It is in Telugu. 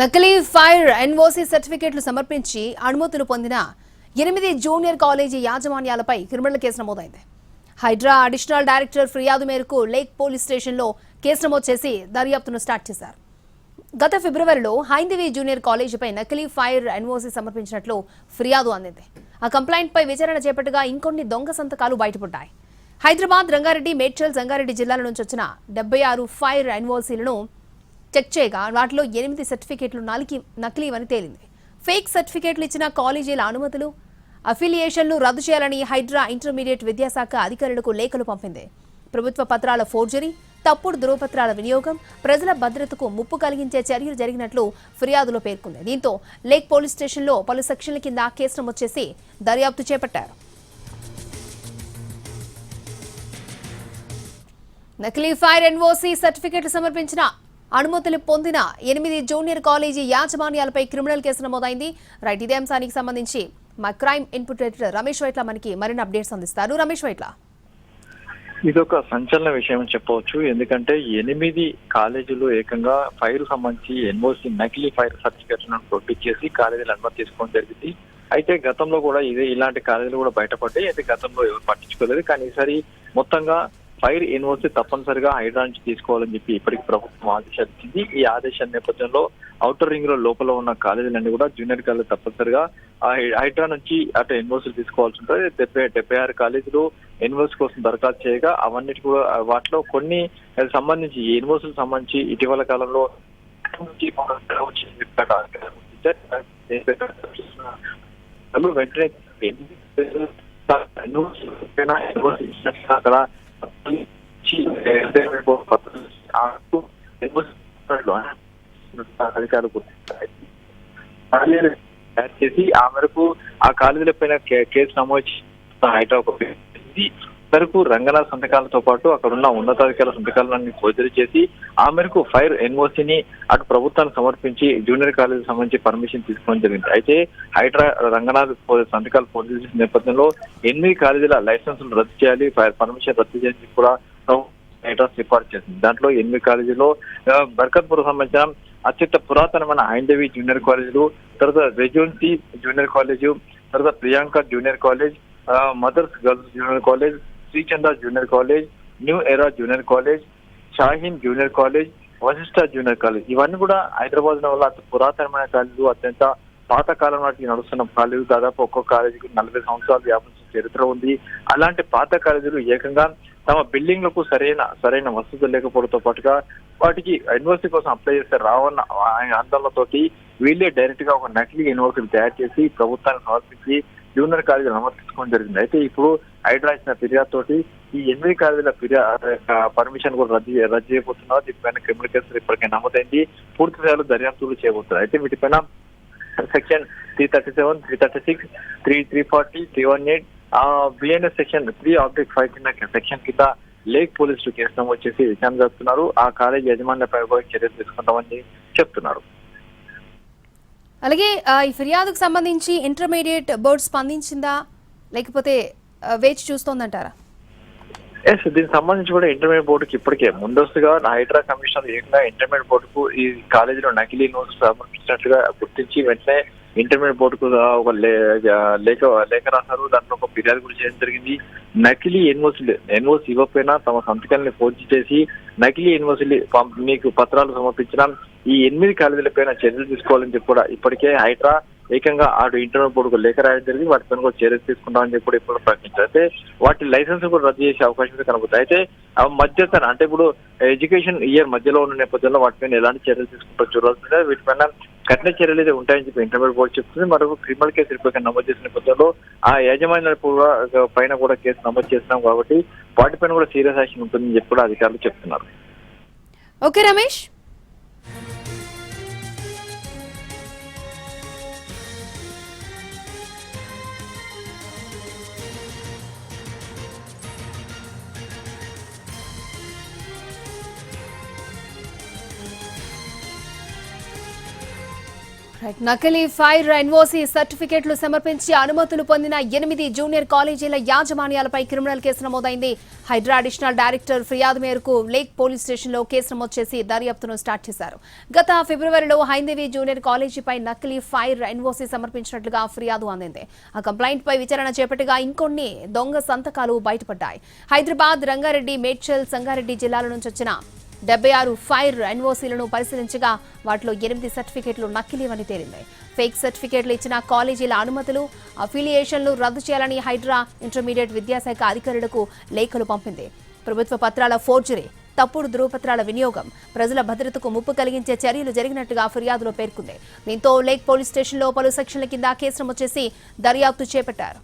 నకిలీ ఫైర్ ఎన్ఓసీ సర్టిఫికెట్లు సమర్పించి అనుమతులు పొందిన 8 జూనియర్ కాలేజీ యాజమాన్యాలపై క్రిమినల్ కేసు నమోదైంది. హైడ్రా అడిషనల్ డైరెక్టర్ ఫిర్యాదు మేరకు లేక్ పోలీస్ స్టేషన్లో కేసు నమోదు చేసి దర్యాప్తును స్టార్ట్ చేశారు. గత ఫిబ్రవరిలో హైందవి జూనియర్ కాలేజీపై నకిలీ ఫైర్ ఎన్ఓసీ సమర్పించినట్లు ఫిర్యాదు అందింది. ఆ కంప్లైంట్పై విచారణ చేపట్టగా ఇంకొన్ని దొంగ సంతకాలు బయటపడ్డాయి. హైదరాబాద్, రంగారెడ్డి, మేడ్చల్, సంగారెడ్డి జిల్లాల నుంచి వచ్చిన 76 ఫైర్ ఎన్ఓసీలను చెక్ చేయగా వాటిలో 8 సర్టిఫికెట్లు నకిలీవని తేలింది. ఫేక్ సర్టిఫికెట్లు ఇచ్చిన కాలేజీల అనుమతులు, అఫిలియేషన్లు రద్దు చేయాలని హైడ్రా ఇంటర్మీడియట్ విద్యాశాఖ అధికారులకు లేఖలు పంపింది. ప్రభుత్వ పత్రాల ఫోర్జరీ, తప్పుడు ధృవపత్రాల వినియోగం, ప్రజల భద్రతకు ముప్పు కలిగించే చర్యలు జరిగినట్లు ఫిర్యాదులో పేర్కొంది. దీంతో లేక్ పోలీస్ స్టేషన్లో పలు సెక్షన్ల కింద కేసు నమోదు చేసి దర్యాప్తు చేపట్టారు. నకిలీ ఫైర్ ఎన్ఓసీ సర్టిఫికెట్లు సమర్పించిన అనుమతులు పొందిన 8 జూనియర్ కాలేజీ యాజమాన్యాలపై క్రిమినల్ కేసు నమోదైంది. రైట్, ఇదే అంశానికి సంబంధించి మా crime input editor Ramesh Vaitla మనకి మరిన్ని అప్డేట్స్ అందిస్తారు. రమేష్ వైట్ల, ఇదొక సంచలన విషయం అని చెప్పవచ్చు. ఎందుకంటే 8 కాలేజీలు ఏకంగా ఫైర్ సంబంధించి ఎన్ఓసి నకిలీ ఫైర్ సర్టిఫికేట్లను ప్రొడ్యూస్ చేసి కాలేజీలు అనుమతి తీసుకోవడం జరిగింది. అయితే గతంలో కూడా ఇలాంటి కాలేజీలు కూడా బయటపడ్డాయి. అయితే గతంలో ఎవరు పట్టించుకోలేదు. కానీ ఈసారి మొత్తంగా ఫైర్ ఎన్ఓసి తప్పనిసరిగా హైడ్రా నుంచి తీసుకోవాలని చెప్పి ఇప్పటికి ప్రభుత్వం ఆదేశాలు ఇచ్చింది. ఈ ఆదేశాల నేపథ్యంలో ఔటర్ రింగ్ లో లోపల ఉన్న కాలేజీలన్నీ కూడా జూనియర్ కాలేజీ తప్పనిసరిగా హైడ్రా నుంచి అటు ఎన్ఓసీలు తీసుకోవాల్సి ఉంటుంది. 76 కాలేజీలు ఎన్ఓసీ కోసం దరఖాస్తు చేయగా అవన్నిటి కూడా వాటిలో కొన్ని సంబంధించి ఎన్ఓసీలకు సంబంధించి ఇటీవల కాలంలో వెంటనే అధికారులు చేసి ఆ మేరకు ఆ కాలేజీల పైన కేసు నమోదు హైడ్రా వరకు రంగనాథ్ సంతకాలతో పాటు అక్కడ ఉన్న ఉన్నతాధికారుల సంతకాలన్నీ ఫోర్జరీ చేసి ఆ మేరకు ఫైర్ ఎన్ఓసీని అటు ప్రభుత్వానికి సమర్పించి జూనియర్ కాలేజీకి సంబంధించి పర్మిషన్ తీసుకోవడం జరిగింది. అయితే హైడ్రా రంగనాథ్ సంతకాలు ఫోర్జరీ చేసిన నేపథ్యంలో 8 కాలేజీల లైసెన్సులు రద్దు చేయాలి, పర్మిషన్ రద్దు చేసి కూడా హైడ్రా సిఫార్సు చేసింది. దాంట్లో 8 కాలేజీలో బర్కత్పూర్ సంబంధించిన అత్యంత పురాతనమైన హైందవి జూనియర్ కాలేజీలు, తర్వాత రెజ్యూన్సీ జూనియర్ కాలేజు, తర్వాత Priyanka junior college, mother's girls junior college, Srichandra junior college, new era junior college, Shaheen junior college, Vashishta junior college, ఇవన్నీ కూడా హైదరాబాద్ వల్ల అతి పురాతనమైన కాలేజీలు, అత్యంత పాతకాలం నాటికి నడుస్తున్న కాలేజీలు. దాదాపు ఒక్కొక్క కాలేజీకి 40 సంవత్సరాలు వ్యాపించిన చరిత్ర ఉంది. అలాంటి పాత కాలేజీలు ఏకంగా తమ బిల్డింగ్లకు సరైన వసతులు లేకపోవడంతో పాటుగా వాటికి యూనివర్సిటీ కోసం అప్లై చేస్తే రావన్న ఆందోళనతోటి వీళ్ళే డైరెక్ట్ గా ఒక నకిలీ యూనివర్సిటీ తయారు చేసి ప్రభుత్వానికి సమర్పించి జూనియర్ కాలేజీలు అనుమతి తీసుకోవడం జరిగింది. అయితే ఇప్పుడు హైడ్రా ఇచ్చిన ఫిర్యాదుతోటి ఈ 8 కాలేజీల పర్మిషన్ కూడా రద్దు చేయబోతున్నారు. దీనిపైన క్రిమినల్ కేసులు ఇప్పటికే నమోదైంది. పూర్తి స్థాయిలో దర్యాప్తులు చేయబోతున్నారు. అయితే వీటిపైన సెక్షన్ 337, 336, 340, 318 బిఎన్ఎస్ సెక్షన్ 3/5 కింద సెక్షన్ కింద లేక్ పోలీసులు కేసు నమోదు చేసి విచారణ జరుపుతున్నారు. ఆ కాలేజ్ యజమానులపై కూడా చర్యలు తీసుకుంటామని చెప్తున్నారు. అలాగే ఈ ఫిర్యాదుకు సంబంధించి ఇంటర్మీడియట్ బోర్డు స్పందించిందా, లేకపోతే వేచి చూస్తోందంటారా? ఎస్, దీనికి సంబంధించి కూడా ఇంటర్మీడియట్ బోర్డుకి ఇప్పటికే ముందస్తుగా హైడ్రా కమిషనర్ ఏకంగా ఇంటర్మీడియట్ బోర్డుకు ఈ కాలేజీలో నకిలీ నోట్స్ సమర్పించినట్లుగా గుర్తించి వెంటనే ఇంటర్మీడియట్ బోర్డుకు ఒక లేఖ రాశారు. దాంట్లో ఒక ఫిర్యాదు కూడా చేయడం జరిగింది. నకిలీ ఎన్ఓసి ఇవ్వకపోయినా తమ సంతకాలని ఫోర్జీ చేసి నకిలీ ఎన్ఓసి మీకు పత్రాలు సమర్పించిన ఈ 8 కాలేజీలపైన చర్యలు తీసుకోవాలని చెప్పి కూడా ఇప్పటికే హైడ్రా ఏకంగా ఆడు ఇంటర్మీడియట్ బోర్డుకు లేఖ రాయడం జరిగింది. వాటిపైన కూడా చర్యలు తీసుకుంటామని చెప్పి ఇప్పుడు ప్రకటించారు. అయితే వాటి లైసెన్స్ కూడా రద్దు చేసే అవకాశం కనబడుతుంది. అయితే మధ్యతన అంటే ఇప్పుడు ఎడ్యుకేషన్ ఇయర్ మధ్యలో ఉన్న నేపథ్యంలో వాటిపైన ఎలాంటి చర్యలు తీసుకుంటూ చూడాల్సిందే. వీటిపైన కఠిన చర్యలు అయితే ఉంటాయని చెప్పి ఇంటర్మీడియట్ బోర్డు చెప్తుంది. మరొక క్రిమినల్ కేసు ఇప్పటికే నమోదు చేసిన నేపథ్యంలో ఆ యాజమాన్యాల పైన కూడా కేసు నమోదు చేస్తున్నాం కాబట్టి వాటిపైన కూడా సీరియస్ యాక్షన్ ఉంటుందని చెప్పి కూడా అధికారులు చెప్తున్నారు. ఓకే రమేష్. నకిలీ ఫైర్ ఎన్ఓసీ సర్టిఫికెట్లు సమర్పించి అనుమతులు పొందిన 8 జూనియర్ కాలేజీల యాజమాన్యాలపై క్రిమినల్ కేసు నమోదైంది. హైడ్రా అడిషనల్ డైరెక్టర్ ఫిర్యాదు మేరకు లేక్ పోలీస్ స్టేషన్లో కేసు నమోదు చేసి దర్యాప్తును స్టార్ట్ చేశారు. గత ఫిబ్రవరిలో హైందవి జూనియర్ కాలేజీపై నకిలీ ఫైర్ ఎన్ఓసీ సమర్పించినట్లుగా ఫిర్యాదు అందింది. ఆ కంప్లైంట్ పై విచారణ చేపట్టగా ఇంకొన్ని దొంగ సంతకాలు బయటపడ్డాయి. హైదరాబాద్, రంగారెడ్డి, మేడ్చల్, సంగారెడ్డి జిల్లాల నుంచి వచ్చిన 76 ఫైర్ ఎన్ఓసీలను పరిశీలించగా వాటిలో 8 సర్టిఫికెట్లు నకిలీవని తేలింది. ఫేక్ సర్టిఫికెట్లు ఇచ్చిన కాలేజీల అనుమతులు, అఫిలియేషన్లు రద్దు చేయాలని హైడ్రా ఇంటర్మీడియట్ విద్యాశాఖ అధికారులకు లేఖలు పంపింది. ప్రభుత్వ పత్రాల ఫోర్జరీ, తప్పుడు ధృవపత్రాల వినియోగం, ప్రజల భద్రతకు ముప్పు కలిగించే చర్యలు జరిగినట్టుగా ఫిర్యాదులో పేర్కొంది. దీంతో లేక్ పోలీస్ స్టేషన్లో పలు సెక్షన్ల కింద కేసు నమోదు చేసి దర్యాప్తు చేపట్టారు.